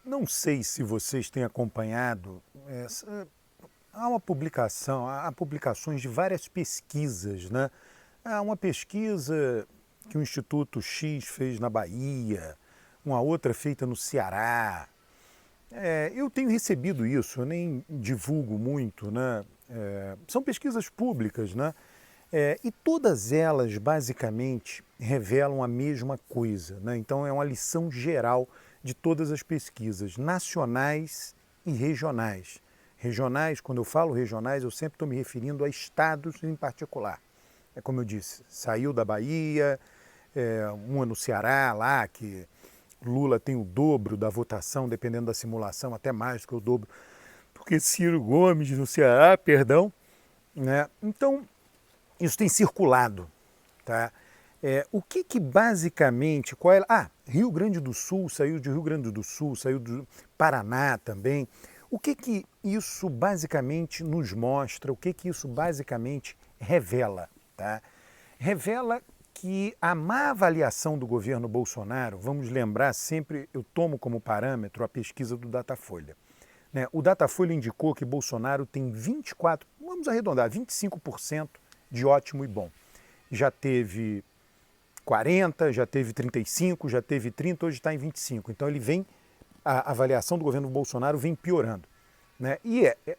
não sei se vocês têm acompanhado, há uma publicação, há publicações de várias pesquisas, né? Há uma pesquisa que o Instituto X fez na Bahia, uma outra feita no Ceará. Eu tenho recebido isso, eu nem divulgo muito, né? São pesquisas públicas, né? E todas elas basicamente revelam a mesma coisa, né? Então é uma lição geral de todas as pesquisas, nacionais e regionais. Regionais, quando eu falo regionais, eu sempre estou me referindo a estados em particular. É como eu disse, saiu da Bahia, uma no Ceará lá, que Lula tem o dobro da votação, dependendo da simulação, até mais do que o dobro, porque Ciro Gomes no Ceará, perdão, né? Então, isso tem circulado, tá? O que basicamente, Rio Grande do Sul, saiu de Rio Grande do Sul, saiu do Paraná também. O que isso basicamente nos mostra, o que isso basicamente revela, tá? Revela que a má avaliação do governo Bolsonaro, vamos lembrar sempre, eu tomo como parâmetro a pesquisa do Datafolha. Né? O Datafolha indicou que Bolsonaro tem 24, vamos arredondar, 25% de ótimo e bom. Já teve 40, já teve 35, já teve 30, hoje está em 25. Então a avaliação do governo Bolsonaro vem piorando. Né?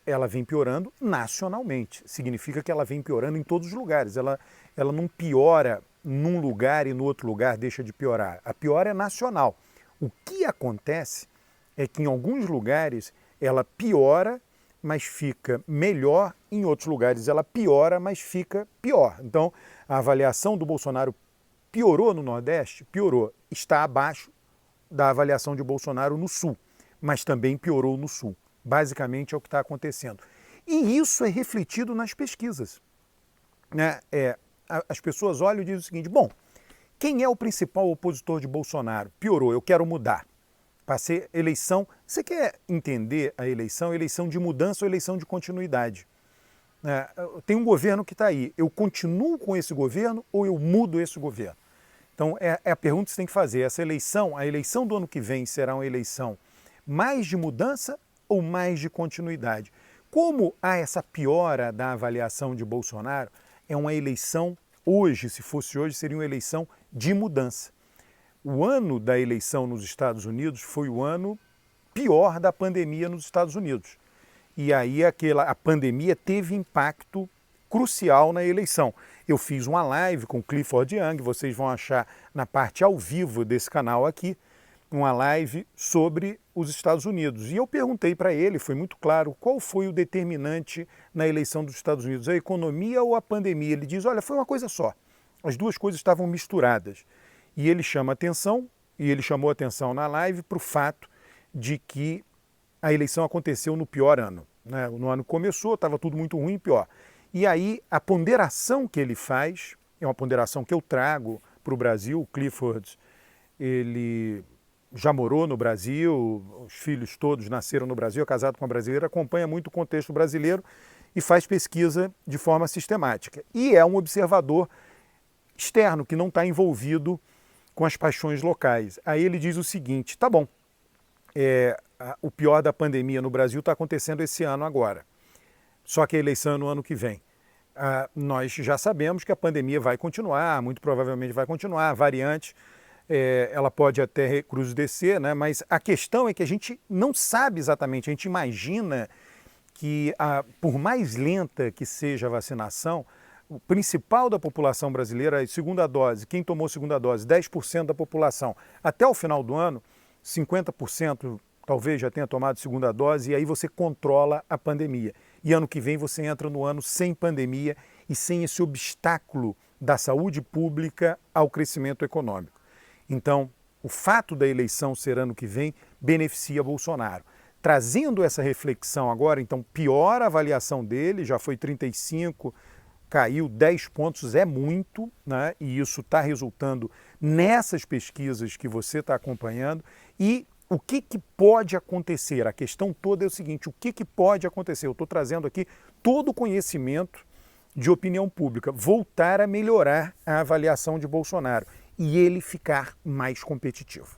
Ela vem piorando nacionalmente, significa que ela vem piorando em todos os lugares. Ela não piora num lugar e no outro lugar deixa de piorar. A piora é nacional. O que acontece é que em alguns lugares ela piora, mas fica melhor, em outros lugares ela piora, mas fica pior. Então, a avaliação do Bolsonaro piorou no Nordeste? Piorou. Está abaixo da avaliação de Bolsonaro no Sul, mas também piorou no Sul. Basicamente é o que está acontecendo. E isso é refletido nas pesquisas. Né? As pessoas olham e dizem o seguinte, bom, quem é o principal opositor de Bolsonaro? Piorou, eu quero mudar. Passei eleição. Você quer entender a eleição de mudança ou eleição de continuidade? Tem um governo que está aí. Eu continuo com esse governo ou eu mudo esse governo? Então, é a pergunta que você tem que fazer. Essa eleição, a eleição do ano que vem será uma eleição mais de mudança ou mais de continuidade? Como há essa piora da avaliação de Bolsonaro, é uma eleição, hoje, se fosse hoje, seria uma eleição de mudança. O ano da eleição nos Estados Unidos foi o ano pior da pandemia nos Estados Unidos. E aí a pandemia teve impacto crucial na eleição. Eu fiz uma live com Clifford Young, vocês vão achar na parte ao vivo desse canal aqui, uma live sobre os Estados Unidos. E eu perguntei para ele, foi muito claro, qual foi o determinante na eleição dos Estados Unidos, a economia ou a pandemia? Ele diz, olha, foi uma coisa só. As duas coisas estavam misturadas. E ele chama atenção, e ele chamou atenção na live para o fato de que a eleição aconteceu no pior ano. Né? No ano que começou, estava tudo muito ruim, pior. E aí a ponderação que ele faz, é uma ponderação que eu trago para o Brasil, o Clifford, ele já morou no Brasil, os filhos todos nasceram no Brasil, é casado com uma brasileira, acompanha muito o contexto brasileiro e faz pesquisa de forma sistemática. E é um observador externo, que não está envolvido com as paixões locais. Aí ele diz o seguinte, tá bom, o pior da pandemia no Brasil está acontecendo esse ano agora, só que a eleição é no ano que vem. Nós já sabemos que a pandemia vai continuar, muito provavelmente vai continuar, a variante, ela pode até recrudescer, né? Mas a questão é que a gente não sabe exatamente, a gente imagina que, por mais lenta que seja a vacinação, o principal da população brasileira, a segunda dose, quem tomou segunda dose, 10% da população, até o final do ano, 50% talvez já tenha tomado segunda dose, e aí você controla a pandemia. E ano que vem você entra no ano sem pandemia e sem esse obstáculo da saúde pública ao crescimento econômico. Então, o fato da eleição ser ano que vem beneficia Bolsonaro. Trazendo essa reflexão agora, então, piora a avaliação dele, já foi 35, caiu 10 pontos, é muito, né? E isso está resultando nessas pesquisas que você está acompanhando. E o que pode acontecer? A questão toda é o seguinte, o que pode acontecer? Eu estou trazendo aqui todo o conhecimento de opinião pública, voltar a melhorar a avaliação de Bolsonaro e ele ficar mais competitivo.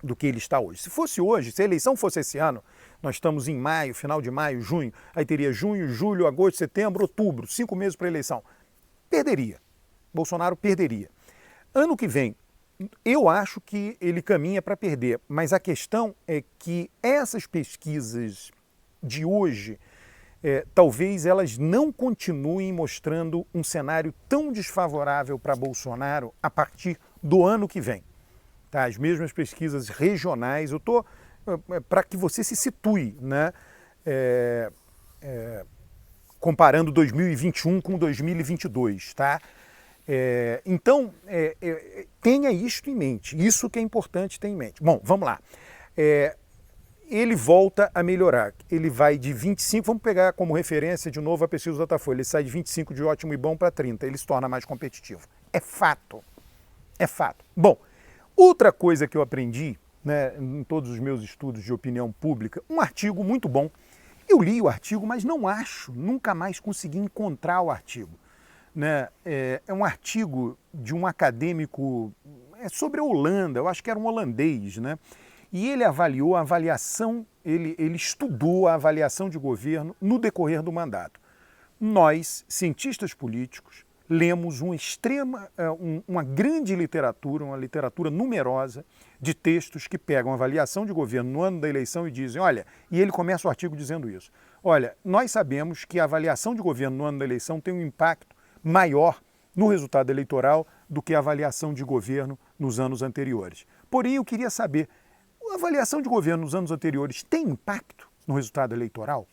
do que ele está hoje. Se fosse hoje, se a eleição fosse esse ano, nós estamos em maio, final de maio, junho, aí teria junho, julho, agosto, setembro, outubro, 5 meses para a eleição. Perderia. Bolsonaro perderia. Ano que vem, eu acho que ele caminha para perder, mas a questão é que essas pesquisas de hoje, talvez elas não continuem mostrando um cenário tão desfavorável para Bolsonaro a partir do ano que vem. Tá? As mesmas pesquisas regionais, eu estou para que você se situe, né? Comparando 2021 com 2022, tá? Então, tenha isto em mente, isso que é importante ter em mente. Bom, vamos lá. Ele volta a melhorar, ele vai de 25, vamos pegar como referência de novo a pesquisa do Datafolha, ele sai de 25 de ótimo e bom para 30, ele se torna mais competitivo. É fato, é fato. Bom, outra coisa que eu aprendi, né, em todos os meus estudos de opinião pública, um artigo muito bom. Eu li o artigo, mas não acho, nunca mais consegui encontrar o artigo. Né? É um artigo de um acadêmico sobre a Holanda, eu acho que era um holandês, né? E ele avaliou a avaliação, ele estudou a avaliação de governo no decorrer do mandato. Nós, cientistas políticos, lemos uma grande literatura, uma literatura numerosa de textos que pegam a avaliação de governo no ano da eleição e dizem, olha, e ele começa o artigo dizendo isso, olha, nós sabemos que a avaliação de governo no ano da eleição tem um impacto maior no resultado eleitoral do que a avaliação de governo nos anos anteriores. Porém, eu queria saber, a avaliação de governo nos anos anteriores tem impacto no resultado eleitoral?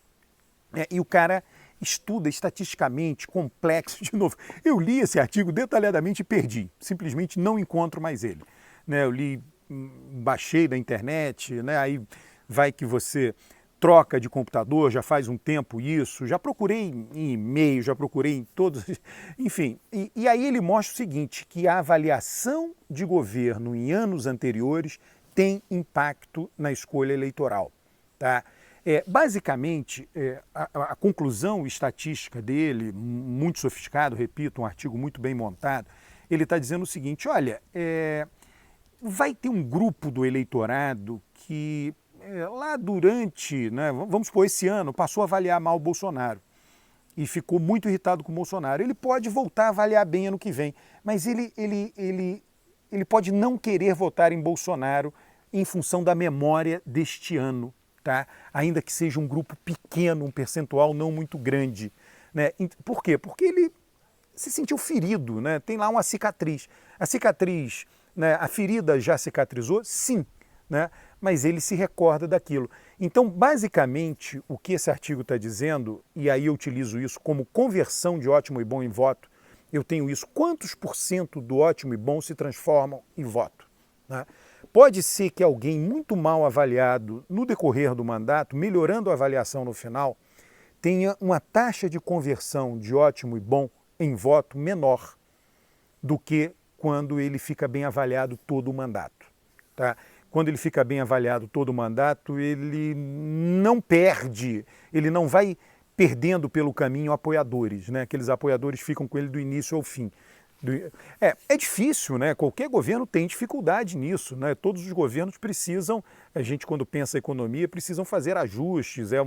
E o cara estuda estatisticamente, complexo, de novo. Eu li esse artigo detalhadamente e perdi, simplesmente não encontro mais ele. Né, eu li, baixei da internet, né, aí vai que você troca de computador, já faz um tempo isso, já procurei em e-mail, já procurei em todos, enfim. E aí ele mostra o seguinte, que a avaliação de governo em anos anteriores tem impacto na escolha eleitoral. Tá? Basicamente, a conclusão estatística dele, muito sofisticado, repito, um artigo muito bem montado, ele está dizendo o seguinte, olha, vai ter um grupo do eleitorado que lá durante, né, vamos supor, esse ano, passou a avaliar mal o Bolsonaro e ficou muito irritado com o Bolsonaro. Ele pode voltar a avaliar bem ano que vem, mas ele pode não querer votar em Bolsonaro em função da memória deste ano, tá? Ainda que seja um grupo pequeno, um percentual não muito grande. Né? Por quê? Porque ele se sentiu ferido, né? Tem lá uma cicatriz. A cicatriz, né, a ferida já cicatrizou? Sim, né? Mas ele se recorda daquilo. Então, basicamente, o que esse artigo está dizendo, e aí eu utilizo isso como conversão de ótimo e bom em voto, eu tenho isso, quantos % do ótimo e bom se transformam em voto? Né? Pode ser que alguém muito mal avaliado no decorrer do mandato, melhorando a avaliação no final, tenha uma taxa de conversão de ótimo e bom em voto menor do que quando ele fica bem avaliado todo o mandato. Tá? Quando ele fica bem avaliado todo o mandato, ele não perde, ele não vai perdendo pelo caminho apoiadores, né? Aqueles apoiadores ficam com ele do início ao fim. É difícil, né? Qualquer governo tem dificuldade nisso, né? Todos os governos precisam, a gente quando pensa em economia, precisam fazer ajustes, é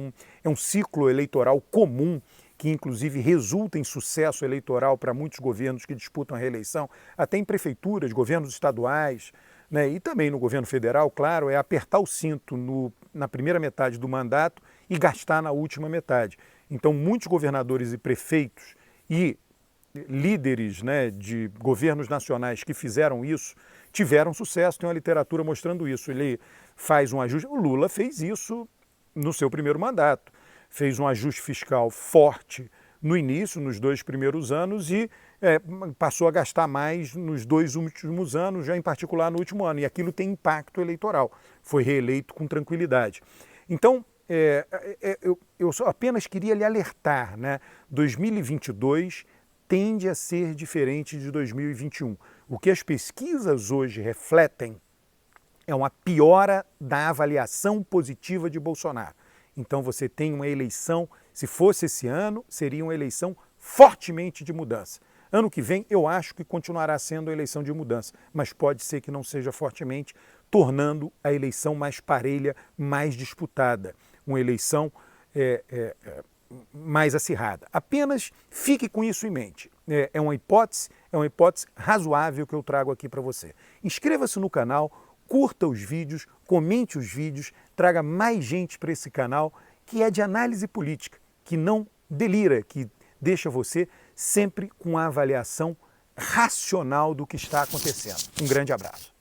um ciclo eleitoral comum que inclusive resulta em sucesso eleitoral para muitos governos que disputam a reeleição, até em prefeituras, governos estaduais, né? E também no governo federal, claro, é apertar o cinto na primeira metade do mandato e gastar na última metade. Então muitos governadores e prefeitos e líderes, né, de governos nacionais que fizeram isso, tiveram sucesso, tem uma literatura mostrando isso. Ele faz um ajuste, o Lula fez isso no seu primeiro mandato, fez um ajuste fiscal forte no início, nos 2 primeiros anos, e passou a gastar mais nos 2 últimos anos, já em particular no último ano, e aquilo tem impacto eleitoral, foi reeleito com tranquilidade. Então, eu só apenas queria lhe alertar, né, 2022 tende a ser diferente de 2021. O que as pesquisas hoje refletem é uma piora da avaliação positiva de Bolsonaro. Então você tem uma eleição, se fosse esse ano, seria uma eleição fortemente de mudança. Ano que vem eu acho que continuará sendo a eleição de mudança, mas pode ser que não seja fortemente. tornando a eleição mais parelha, mais disputada, uma eleição mais acirrada. Apenas fique com isso em mente. É uma hipótese razoável que eu trago aqui para você. Inscreva-se no canal, curta os vídeos, comente os vídeos, traga mais gente para esse canal que é de análise política, que não delira, que deixa você sempre com a avaliação racional do que está acontecendo. Um grande abraço.